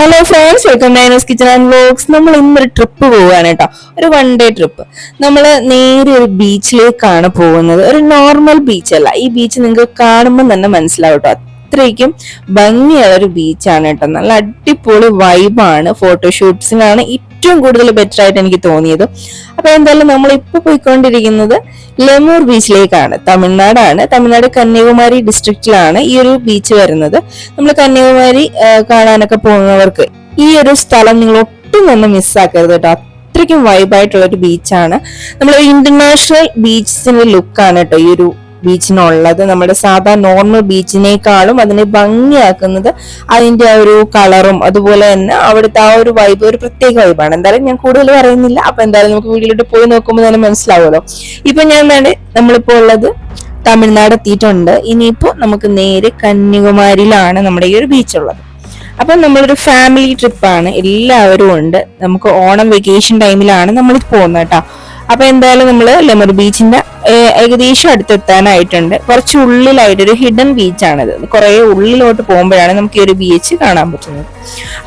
Hello friends, welcome Dino's kitchen and vlogs. നമ്മൾ ഇന്നൊരു trip പോവുകയാണ് കേട്ടോ. ഒരു 1 ഡേ ട്രിപ്പ്. നമ്മൾ നേരെ ഒരു ബീച്ചിലേക്കാണ് പോകുന്നത്. ഒരു നോർമൽ ബീച്ച് അല്ല. ഈ ബീച്ച് നിങ്ങൾക്ക് കാണുമ്പോൾ തന്നെ മനസ്സിലാവും കേട്ടോ. അത്രയ്ക്കും ഭംഗിയുള്ള ഒരു ബീച്ചാണ് കേട്ടോ. നല്ല അടിപൊളി വൈബാണ്. ഫോട്ടോഷൂട്ട്സിനാണ് ഏറ്റവും കൂടുതൽ ബെറ്റർ ആയിട്ട് എനിക്ക് തോന്നിയത്. അപ്പൊ എന്തായാലും നമ്മൾ ഇപ്പൊ പോയിക്കൊണ്ടിരിക്കുന്നത് ലെമൂർ ബീച്ചിലേക്കാണ്. തമിഴ്നാട് കന്യാകുമാരി ഡിസ്ട്രിക്റ്റിലാണ് ഈ ഒരു ബീച്ച് വരുന്നത്. നമ്മൾ കന്യാകുമാരി കാണാനൊക്കെ പോകുന്നവർക്ക് ഈ ഒരു സ്ഥലം നിങ്ങൾ ഒട്ടും തന്നെ മിസ്സാക്കരുത് കേട്ടോ. അത്രയ്ക്കും വൈബായിട്ടുള്ള ഒരു ബീച്ചാണ്. നമ്മളൊരു ഇന്റർനാഷണൽ ബീച്ചിന്റെ ലുക്കാണ് കേട്ടോ ഈ ഒരു ബീച്ചിനുള്ളത്. നമ്മുടെ സാധാ നോർമൽ ബീച്ചിനേക്കാളും അതിനെ ഭംഗിയാക്കുന്നത് അതിന്റെ ആ ഒരു കളറും അതുപോലെ തന്നെ അവിടുത്തെ ആ ഒരു വൈബ് ഒരു പ്രത്യേക വൈബാണ്. എന്തായാലും ഞാൻ കൂടുതൽ പറയുന്നില്ല. അപ്പൊ എന്തായാലും നമുക്ക് വീട്ടിലോട്ട് പോയി നോക്കുമ്പോൾ തന്നെ മനസ്സിലാവുമല്ലോ. ഇപ്പൊ നമ്മളിപ്പോ ഉള്ളത് തമിഴ്നാട് എത്തിയിട്ടുണ്ട്. ഇനിയിപ്പോ നമുക്ക് നേരെ കന്യാകുമാരിയിലാണ് നമ്മുടെ ഈ ഒരു ബീച്ച് ഉള്ളത്. അപ്പൊ നമ്മളൊരു ഫാമിലി ട്രിപ്പാണ്, എല്ലാവരും ഉണ്ട്. നമുക്ക് ഓണം വെക്കേഷൻ ടൈമിലാണ് നമ്മൾ പോകുന്നത് കേട്ടോ. അപ്പൊ എന്തായാലും നമ്മള് ലെമൂർ ബീച്ചിന്റെ ഏകദേശം അടുത്തെത്താനായിട്ടുണ്ട്. കുറച്ച് ഉള്ളിലായിട്ട് ഒരു ഹിഡൻ ബീച്ചാണിത്. കുറെ ഉള്ളിലോട്ട് പോകുമ്പോഴാണ് നമുക്ക് ഈ ഒരു ബീച്ച് കാണാൻ പറ്റുന്നത്.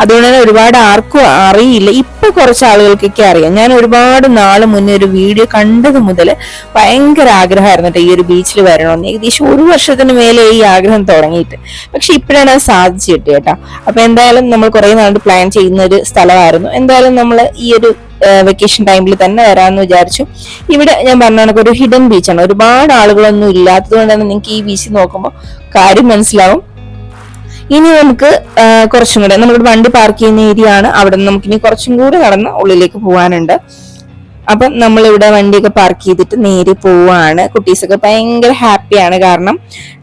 അതുകൊണ്ട് തന്നെ ഒരുപാട് ആർക്കും അറിയില്ല. ഇപ്പൊ കുറച്ച് ആളുകൾക്കൊക്കെ അറിയാം. ഞാൻ ഒരുപാട് നാള് മുന്നേ ഒരു വീഡിയോ കണ്ടത് മുതൽ ഭയങ്കര ആഗ്രഹമായിരുന്നു കേട്ടോ ഈ ഒരു ബീച്ചിൽ വരണമെന്ന്. ഏകദേശം 1 വർഷത്തിന് മേലെ ഈ ആഗ്രഹം തുടങ്ങിയിട്ട്. പക്ഷെ ഇപ്പോഴാണ് അത് സാധിച്ചു കിട്ടിയത് കേട്ടോ. അപ്പൊ എന്തായാലും നമ്മൾ കുറെ നാൾ പ്ലാൻ ചെയ്യുന്ന ഒരു സ്ഥലമായിരുന്നു. എന്തായാലും നമ്മൾ ഈ ഒരു വെക്കേഷൻ ടൈമിൽ തന്നെ വരാമെന്ന് വിചാരിച്ചു. ഇവിടെ ഞാൻ പറഞ്ഞ കണക്ക് ഒരു ഹിഡൻ ബീച്ചാണ്. ഒരുപാട് ആളുകളൊന്നും ഇല്ലാത്തത് കൊണ്ട് തന്നെ നിങ്ങൾക്ക് ഈ ബീച്ച് നോക്കുമ്പോൾ കാര്യം മനസ്സിലാവും. ഇനി നമുക്ക് കുറച്ചും കൂടെ നമ്മുടെ വണ്ടി പാർക്ക് ചെയ്യുന്ന ഏരിയ ആണ്. അവിടെ നിന്ന് നമുക്ക് ഇനി കുറച്ചും കൂടി നടന്ന് ഉള്ളിലേക്ക് പോകാനുണ്ട്. അപ്പം നമ്മളിവിടെ വണ്ടിയൊക്കെ പാർക്ക് ചെയ്തിട്ട് നേരെ പോവാണ്. കുട്ടീസൊക്കെ ഭയങ്കര ഹാപ്പിയാണ്. കാരണം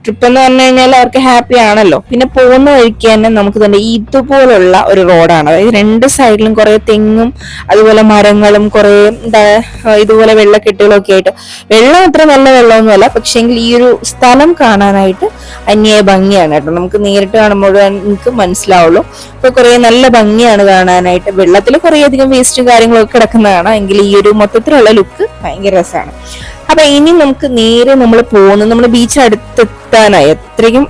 ട്രിപ്പ് എന്ന് പറഞ്ഞു കഴിഞ്ഞാൽ അവർക്ക് ഹാപ്പി ആണല്ലോ. പിന്നെ പോകുന്ന വഴിക്ക് തന്നെ നമുക്ക് തന്നെ ഇതുപോലുള്ള ഒരു റോഡാണ്. അതായത് 2 സൈഡിലും കുറെ തെങ്ങും അതുപോലെ മരങ്ങളും കുറെ ഇതുപോലെ വെള്ളക്കെട്ടുകളൊക്കെ ആയിട്ട്. വെള്ളം അത്ര നല്ല വെള്ളമൊന്നുമല്ല, പക്ഷെങ്കിൽ ഈ ഒരു സ്ഥലം കാണാനായിട്ട് അന്യായ ഭംഗിയാണ് കേട്ടോ. നമുക്ക് നേരിട്ട് കാണുമ്പോൾ നിങ്ങൾക്ക് മനസ്സിലാവുള്ളൂ. അപ്പൊ കുറെ നല്ല ഭംഗിയാണ് കാണാനായിട്ട്. വെള്ളത്തിൽ കുറെ അധികം വേസ്റ്റും കാര്യങ്ങളൊക്കെ കിടക്കുന്നതാണ്. എങ്കിൽ ഈ ഒരു മൊത്തത്തിലുള്ള ലുക്ക് ഭയങ്കര രസമാണ്. അപ്പൊ ഇനി നമുക്ക് നേരെ നമ്മൾ പോകുന്നത് നമ്മുടെ ബീച്ച് അടുത്തെത്താനായി. അത്രയ്ക്കും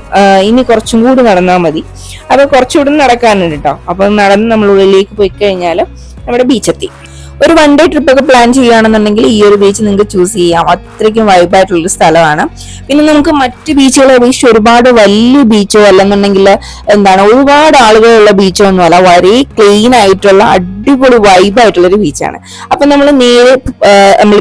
ഇനി കുറച്ചും കൂടി നടന്നാൽ മതി. അപ്പൊ കുറച്ചുകൂടി നടക്കാനുണ്ട് കേട്ടോ. അപ്പൊ നടന്ന് നമ്മൾ ഉള്ളിലേക്ക് പോയി കഴിഞ്ഞാൽ നമ്മുടെ ബീച്ചെത്തി. ഒരു 1 ഡേ ട്രിപ്പ് ഒക്കെ പ്ലാൻ ചെയ്യുകയാണെന്നുണ്ടെങ്കിൽ ഈ ഒരു ബീച്ച് നിങ്ങൾക്ക് ചൂസ് ചെയ്യാം. അത്രയ്ക്കും വൈബായിട്ടുള്ളൊരു സ്ഥലമാണ്. പിന്നെ നമുക്ക് മറ്റ് ബീച്ചുകളെ അപേക്ഷിച്ച് ഒരുപാട് വലിയ ബീച്ചോ അല്ലെന്നുണ്ടെങ്കിൽ ഒരുപാട് ആളുകളുള്ള ബീച്ചോ ഒന്നും അല്ല. വളരെ ക്ലീൻ ആയിട്ടുള്ള അടിപൊളി വൈബായിട്ടുള്ള ഒരു ബീച്ചാണ്. അപ്പൊ നമ്മൾ നേരെ നമ്മൾ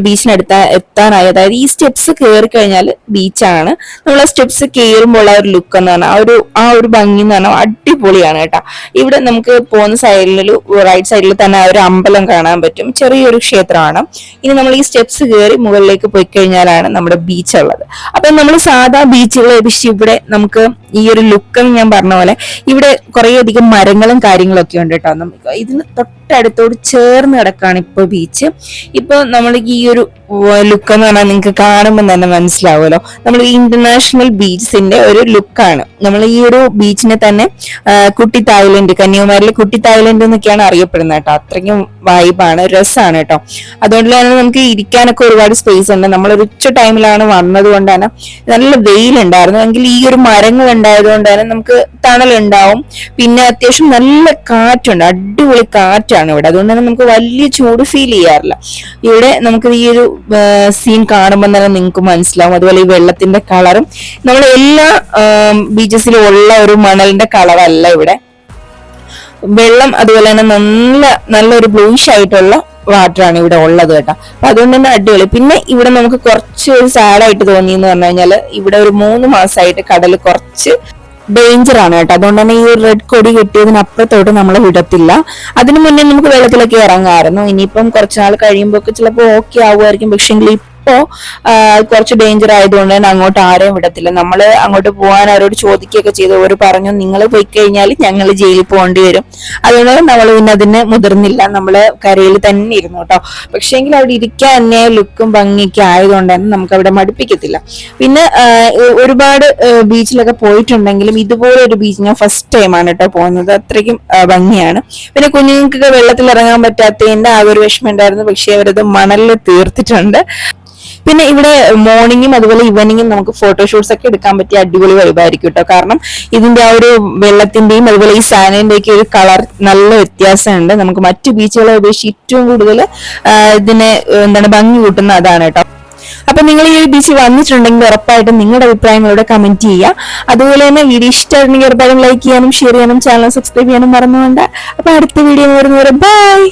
എത്താനായി. അതായത് ഈ സ്റ്റെപ്സ് കയറി കഴിഞ്ഞാൽ ബീച്ചാണ്. നമ്മൾ ആ സ്റ്റെപ്സ് കയറുമ്പോൾ ആ ഒരു ലുക്ക് എന്ന് പറഞ്ഞാൽ ആ ഒരു ഭംഗി എന്ന് പറഞ്ഞാൽ അടിപൊളിയാണ് കേട്ടോ. ഇവിടെ നമുക്ക് പോകുന്ന സൈഡിൽ റൈറ്റ് സൈഡിൽ തന്നെ ആ ഒരു അമ്പലം കാണാൻ പറ്റും. ചെറിയൊരു ക്ഷേത്രമാണ്. ഇനി നമ്മൾ ഈ സ്റ്റെപ്സ് കയറി മുകളിലേക്ക് പോയി കഴിഞ്ഞാലാണ് നമ്മുടെ ബീച്ച് ഉള്ളത്. അപ്പൊ നമ്മൾ സാധാ ബീച്ചുകളെ അപേക്ഷിച്ച് ഇവിടെ നമുക്ക് ഈ ഒരു ലുക്ക് ഞാൻ പറഞ്ഞ പോലെ ഇവിടെ കുറെ അധികം മരങ്ങളും കാര്യങ്ങളൊക്കെ ഉണ്ട് കേട്ടോ. നമുക്ക് ഇതിന് തൊട്ടടുത്തോട് ചേർന്ന് കിടക്കാണ് ഇപ്പൊ ബീച്ച്. ഇപ്പൊ നമ്മൾ ഈ ഒരു ലുക്ക് എന്ന് പറഞ്ഞാൽ നിങ്ങൾക്ക് കാണുമ്പോൾ തന്നെ മനസ്സിലാവുമല്ലോ. നമ്മൾ ഇന്റർനാഷണൽ ബീച്ചിന്റെ ഒരു ലുക്കാണ്. നമ്മൾ ഈ ഒരു ബീച്ചിനെ തന്നെ കുട്ടി തായ്ലൻഡ്, കന്യാകുമാരിയിലെ കുട്ടി തായ്ലൻഡ് എന്നൊക്കെയാണ് അറിയപ്പെടുന്നത് കേട്ടോ. അത്രയ്ക്കും വൈബാണ്, രസമാണ് കേട്ടോ. അതുകൊണ്ട് തന്നെ നമുക്ക് ഇരിക്കാനൊക്കെ ഒരുപാട് സ്പേസ് ഉണ്ട്. നമ്മൾ ഒരു ഉച്ച ടൈമിലാണ് വന്നത് കൊണ്ട് തന്നെ നല്ല വെയിലുണ്ടായിരുന്നു. എങ്കിൽ ഈ ഒരു മരങ്ങൾ ഉണ്ടായതുകൊണ്ട് തന്നെ നമുക്ക് തണലുണ്ടാവും. പിന്നെ അത്യാവശ്യം നല്ല കാറ്റുണ്ട്, അടിപൊളി കാറ്റാണ് ഇവിടെ. അതുകൊണ്ട് തന്നെ നമുക്ക് വലിയ ചൂട് ഫീൽ ചെയ്യാറില്ല. ഇവിടെ നമുക്ക് ഈ ഒരു സീൻ കാണുമ്പോൾ തന്നെ നിങ്ങൾക്ക് മനസ്സിലാവും. അതുപോലെ ഈ വെള്ളത്തിന്റെ കളറും നമ്മൾ എല്ലാ ബീച്ചസിലും ഉള്ള ഒരു മണലിന്റെ കളറല്ല ഇവിടെ. വെള്ളം അതുപോലെ തന്നെ നല്ലൊരു ബ്ലൂയിഷ് ആയിട്ടുള്ള വാട്ടറാണ് ഇവിടെ ഉള്ളത് കേട്ടോ. അപ്പൊ അതുകൊണ്ട് തന്നെ അടിപൊളി. പിന്നെ ഇവിടെ നമുക്ക് കുറച്ച് ഒരു സാഡായിട്ട് തോന്നി എന്ന് പറഞ്ഞു കഴിഞ്ഞാൽ ഇവിടെ ഒരു 3 മാസമായിട്ട് കടൽ കുറച്ച് ഡേഞ്ചർ ആണ് കേട്ടോ. അതുകൊണ്ട് തന്നെ ഈ ഒരു റെഡ് കൊടി കെട്ടിയതിനപ്പുറത്തോട്ട് നമ്മൾ വിടത്തില്ല. അതിനു മുന്നേ നമുക്ക് വെള്ളത്തിലൊക്കെ ഇറങ്ങാമായിരുന്നു. ഇനിയിപ്പം കുറച്ചുനാൾ കഴിയുമ്പോൾ ഒക്കെ ചിലപ്പോൾ ഓക്കെ ആവുമായിരിക്കും. പക്ഷെങ്കിൽ ഇപ്പോ കുറച്ച് ഡേഞ്ചർ ആയതുകൊണ്ട് തന്നെ അങ്ങോട്ട് ആരെയും വിടത്തില്ല. നമ്മൾ അങ്ങോട്ട് പോകാൻ അവരോട് ചോദിക്കുകയൊക്കെ ചെയ്തു. അവർ പറഞ്ഞു നിങ്ങൾ പോയി കഴിഞ്ഞാൽ ഞങ്ങൾ ജയിലിൽ പോകേണ്ടി വരും. അതുകൊണ്ട് നമ്മൾ പിന്നെ അതിന് മുതിർന്നില്ല. നമ്മൾ കരയിൽ തന്നെ ഇരുന്നു കേട്ടോ. പക്ഷേങ്കിൽ അവിടെ ഇരിക്കാൻ തന്നെ ലുക്കും ഭംഗിയൊക്കെ ആയതുകൊണ്ട് തന്നെ നമുക്ക് അവിടെ മടുപ്പിക്കത്തില്ല. പിന്നെ ഒരുപാട് ബീച്ചിലൊക്കെ പോയിട്ടുണ്ടെങ്കിലും ഇതുപോലെ ഒരു ബീച്ച് ഞാൻ ഫസ്റ്റ് ടൈമാണ് കേട്ടോ പോകുന്നത്. അത്രയ്ക്കും ഭംഗിയാണ്. പിന്നെ കുഞ്ഞുങ്ങൾക്കൊക്കെ വെള്ളത്തിൽ ഇറങ്ങാൻ പറ്റാത്തതിന്റെ ആ ഒരു വിഷമം ഉണ്ടായിരുന്നു. പക്ഷെ അവരത് മണലിൽ തീർത്തിട്ടുണ്ട്. പിന്നെ ഇവിടെ മോർണിംഗും അതുപോലെ ഈവനിങ്ങും നമുക്ക് ഫോട്ടോഷൂട്ട്സ് ഒക്കെ എടുക്കാൻ പറ്റിയ അടിപൊളി വൈബായിരിക്കും കേട്ടോ. കാരണം ഇതിന്റെ ആ ഒരു വെള്ളത്തിന്റെയും അതുപോലെ ഈ സാനിന്റെയും ഒക്കെ ഒരു കളർ നല്ല വ്യത്യാസമുണ്ട്. നമുക്ക് മറ്റു ബീച്ചുകളെ അപേക്ഷിച്ച് ഏറ്റവും കൂടുതൽ ഇതിനെ ഭംഗി കൂട്ടുന്ന അതാണ് കേട്ടോ. അപ്പൊ നിങ്ങൾ ഈ ഒരു ബീച്ചിൽ വന്നിട്ടുണ്ടെങ്കിൽ ഉറപ്പായിട്ടും നിങ്ങളുടെ അഭിപ്രായങ്ങളോട് കമന്റ് ചെയ്യുക. അതുപോലെ തന്നെ വീഡിയോ ഇഷ്ടമായിട്ടുണ്ടെങ്കിൽ ഉറപ്പായിട്ടും ലൈക്ക് ചെയ്യാനും ഷെയർ ചെയ്യാനും ചാനൽ സബ്സ്ക്രൈബ് ചെയ്യാനും മറന്നുകൊണ്ട്. അപ്പൊ അടുത്ത വീഡിയോ വരുന്നവരെ ബൈ.